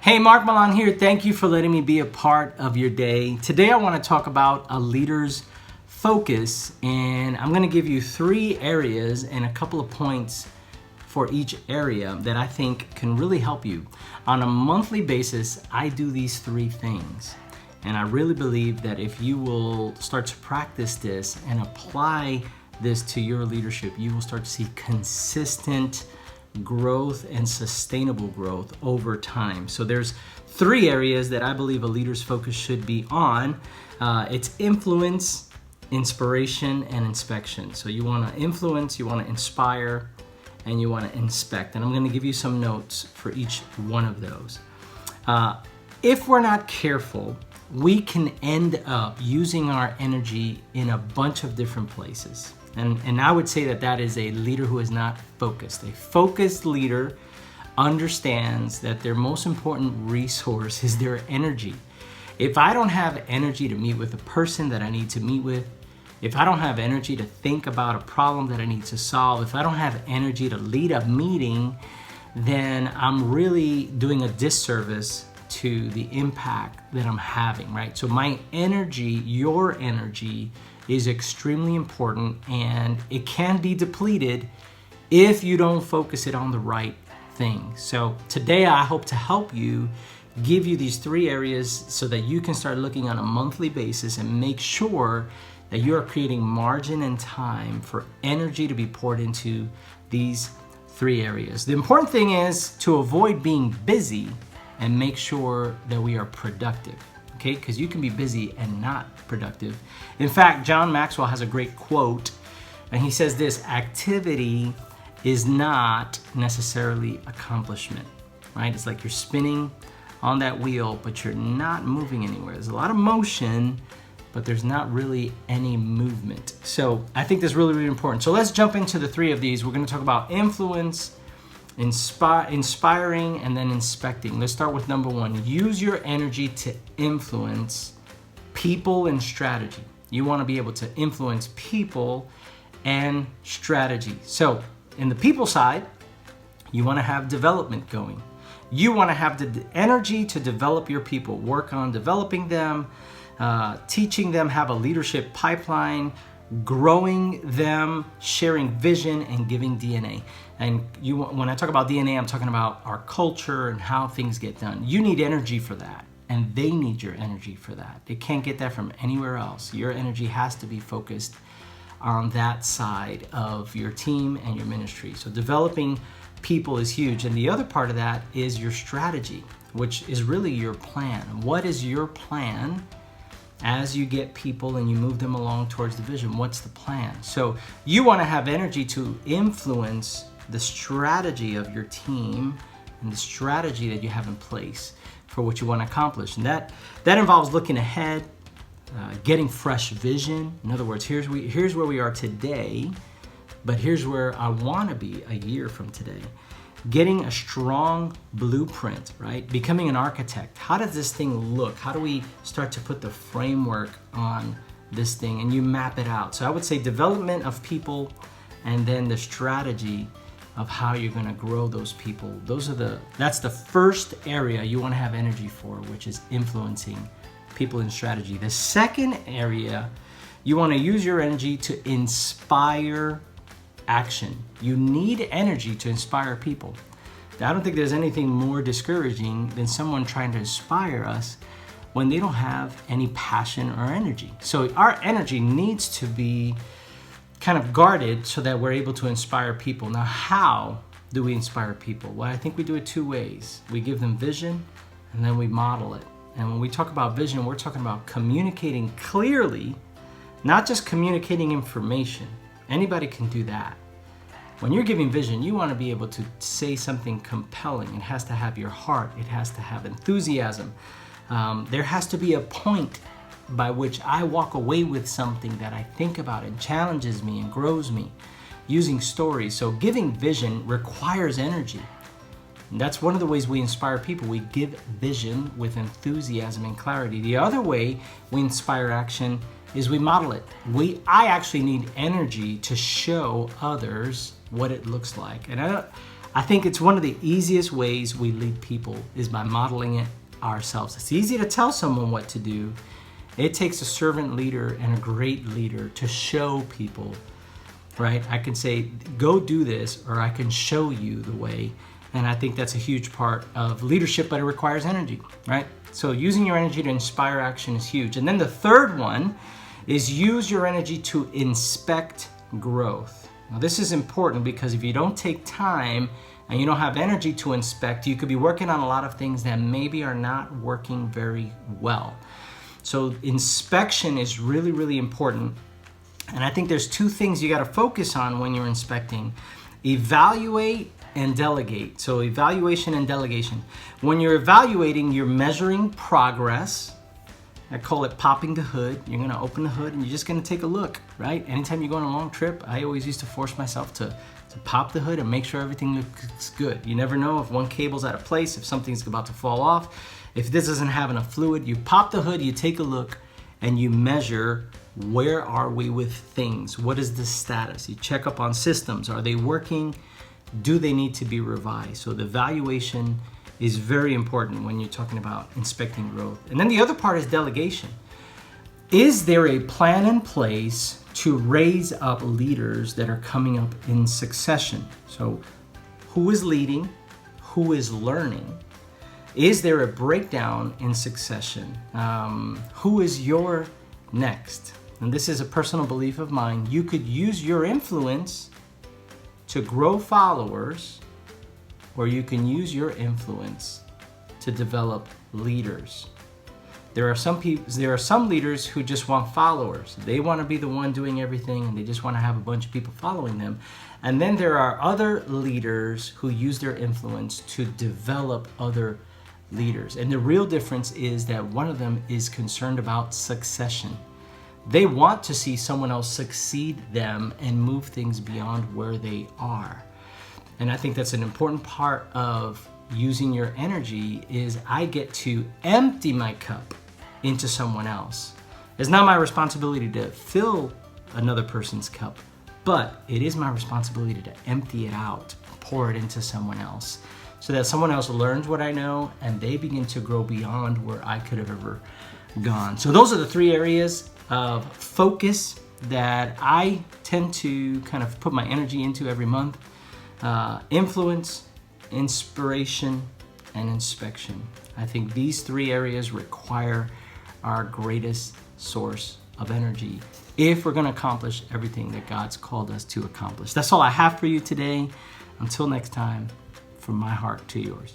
Hey, Marc Millan here. Thank you for letting me be a part of your day. Today I want to talk about a leader's focus, and I'm going to give you 3 areas and a couple of points for each area that I think can really help you. On a monthly basis, I do these 3 things, and I really believe that if you will start to practice this and apply this to your leadership, you will start to see consistent growth and sustainable growth over time. So there's 3 areas that I believe a leader's focus should be on. It's influence, inspiration, and inspection. So you want to influence, you want to inspire, and you want to inspect. And I'm going to give you some notes for each one of those. If we're not careful, we can end up using our energy in a bunch of different places. And I would say that is a leader who is not focused. A focused leader understands that their most important resource is their energy. If I don't have energy to meet with the person that I need to meet with, if I don't have energy to think about a problem that I need to solve, if I don't have energy to lead a meeting, then I'm really doing a disservice to the impact that I'm having, right? So my energy, your energy, is extremely important, and it can be depleted if you don't focus it on the right thing. So today I hope to help you, give you these 3 areas so that you can start looking on a monthly basis and make sure that you are creating margin and time for energy to be poured into these 3 areas. The important thing is to avoid being busy and make sure that we are productive. Okay, because you can be busy and not productive. In fact, John Maxwell has a great quote, and he says this: activity is not necessarily accomplishment, right? It's like you're spinning on that wheel, but you're not moving anywhere. There's a lot of motion, but there's not really any movement. So I think that's really, really important. So let's jump into the 3 of these. We're going to talk about influence, inspiring, and then inspecting. Let's start with number 1. Use your energy to influence people and strategy. You want to be able to influence people and strategy. So in the people side, you want to have development going. You want to have the energy to develop your people, work on developing them, teaching them, have a leadership pipeline, growing them, sharing vision, and giving DNA. And when I talk about DNA, I'm talking about our culture and how things get done. You need energy for that, and they need your energy for that. They can't get that from anywhere else. Your energy has to be focused on that side of your team and your ministry. So developing people is huge. And the other part of that is your strategy, which is really your plan. What is your plan? As you get people and you move them along towards the vision, what's the plan? So you want to have energy to influence the strategy of your team and the strategy that you have in place for what you want to accomplish. And that involves looking ahead, getting fresh vision. In other words, here's where we are today, but here's where I want to be a year from today. Getting a strong blueprint, right? Becoming an architect. How does this thing look? How do we start to put the framework on this thing? And you map it out. So I would say development of people, and then the strategy of how you're going to grow those people. That's the first area you want to have energy for, which is influencing people and strategy. The second area, you want to use your energy to inspire action. You need energy to inspire people. I don't think there's anything more discouraging than someone trying to inspire us when they don't have any passion or energy. So our energy needs to be kind of guarded so that we're able to inspire people. Now, how do we inspire people? Well, I think we do it 2 ways. We give them vision, and then we model it. And when we talk about vision, we're talking about communicating clearly, not just communicating information. Anybody can do that. When you're giving vision, you want to be able to say something compelling. It has to have your heart. It has to have enthusiasm. There has to be a point by which I walk away with something that I think about and challenges me and grows me using stories. So giving vision requires energy. And that's one of the ways we inspire people. We give vision with enthusiasm and clarity. The other way we inspire action is we model it. I actually need energy to show others what it looks like. And I think it's one of the easiest ways we lead people is by modeling it ourselves. It's easy to tell someone what to do. It takes a servant leader and a great leader to show people, right? I can say, go do this, or I can show you the way. And I think that's a huge part of leadership, but it requires energy, right? So using your energy to inspire action is huge. And then the third one is use your energy to inspect growth. Now this is important because if you don't take time and you don't have energy to inspect, you could be working on a lot of things that maybe are not working very well. So inspection is really, really important. And I think there's two things you got to focus on when you're inspecting. Evaluate and delegate. So evaluation and delegation. When you're evaluating, you're measuring progress. I call it popping the hood. You're going to open the hood and you're just going to take a look, right? Anytime you go on a long trip, I always used to force myself to pop the hood and make sure everything looks good. You never know if one cable's out of place, if something's about to fall off. If this doesn't have enough fluid, you pop the hood, you take a look, and you measure where are we with things. What is the status? You check up on systems. Are they working? Do they need to be revised? So the evaluation is very important when you're talking about inspecting growth. And then the other part is delegation. Is there a plan in place to raise up leaders that are coming up in succession? So who is leading? Who is learning? Is there a breakdown in succession? Who is your next? And this is a personal belief of mine. You could use your influence to grow followers, or you can use your influence to develop leaders. There are some leaders who just want followers. They want to be the one doing everything, and they just want to have a bunch of people following them. And then there are other leaders who use their influence to develop other leaders. And the real difference is that one of them is concerned about succession. They want to see someone else succeed them and move things beyond where they are. And I think that's an important part of using your energy is I get to empty my cup into someone else. It's not my responsibility to fill another person's cup, but it is my responsibility to empty it out, pour it into someone else, so that someone else learns what I know and they begin to grow beyond where I could have ever gone. So those are the three areas of focus that I tend to kind of put my energy into every month. Influence, inspiration, and inspection. I think these three areas require our greatest source of energy if we're going to accomplish everything that God's called us to accomplish. That's all I have for you today. Until next time, from my heart to yours.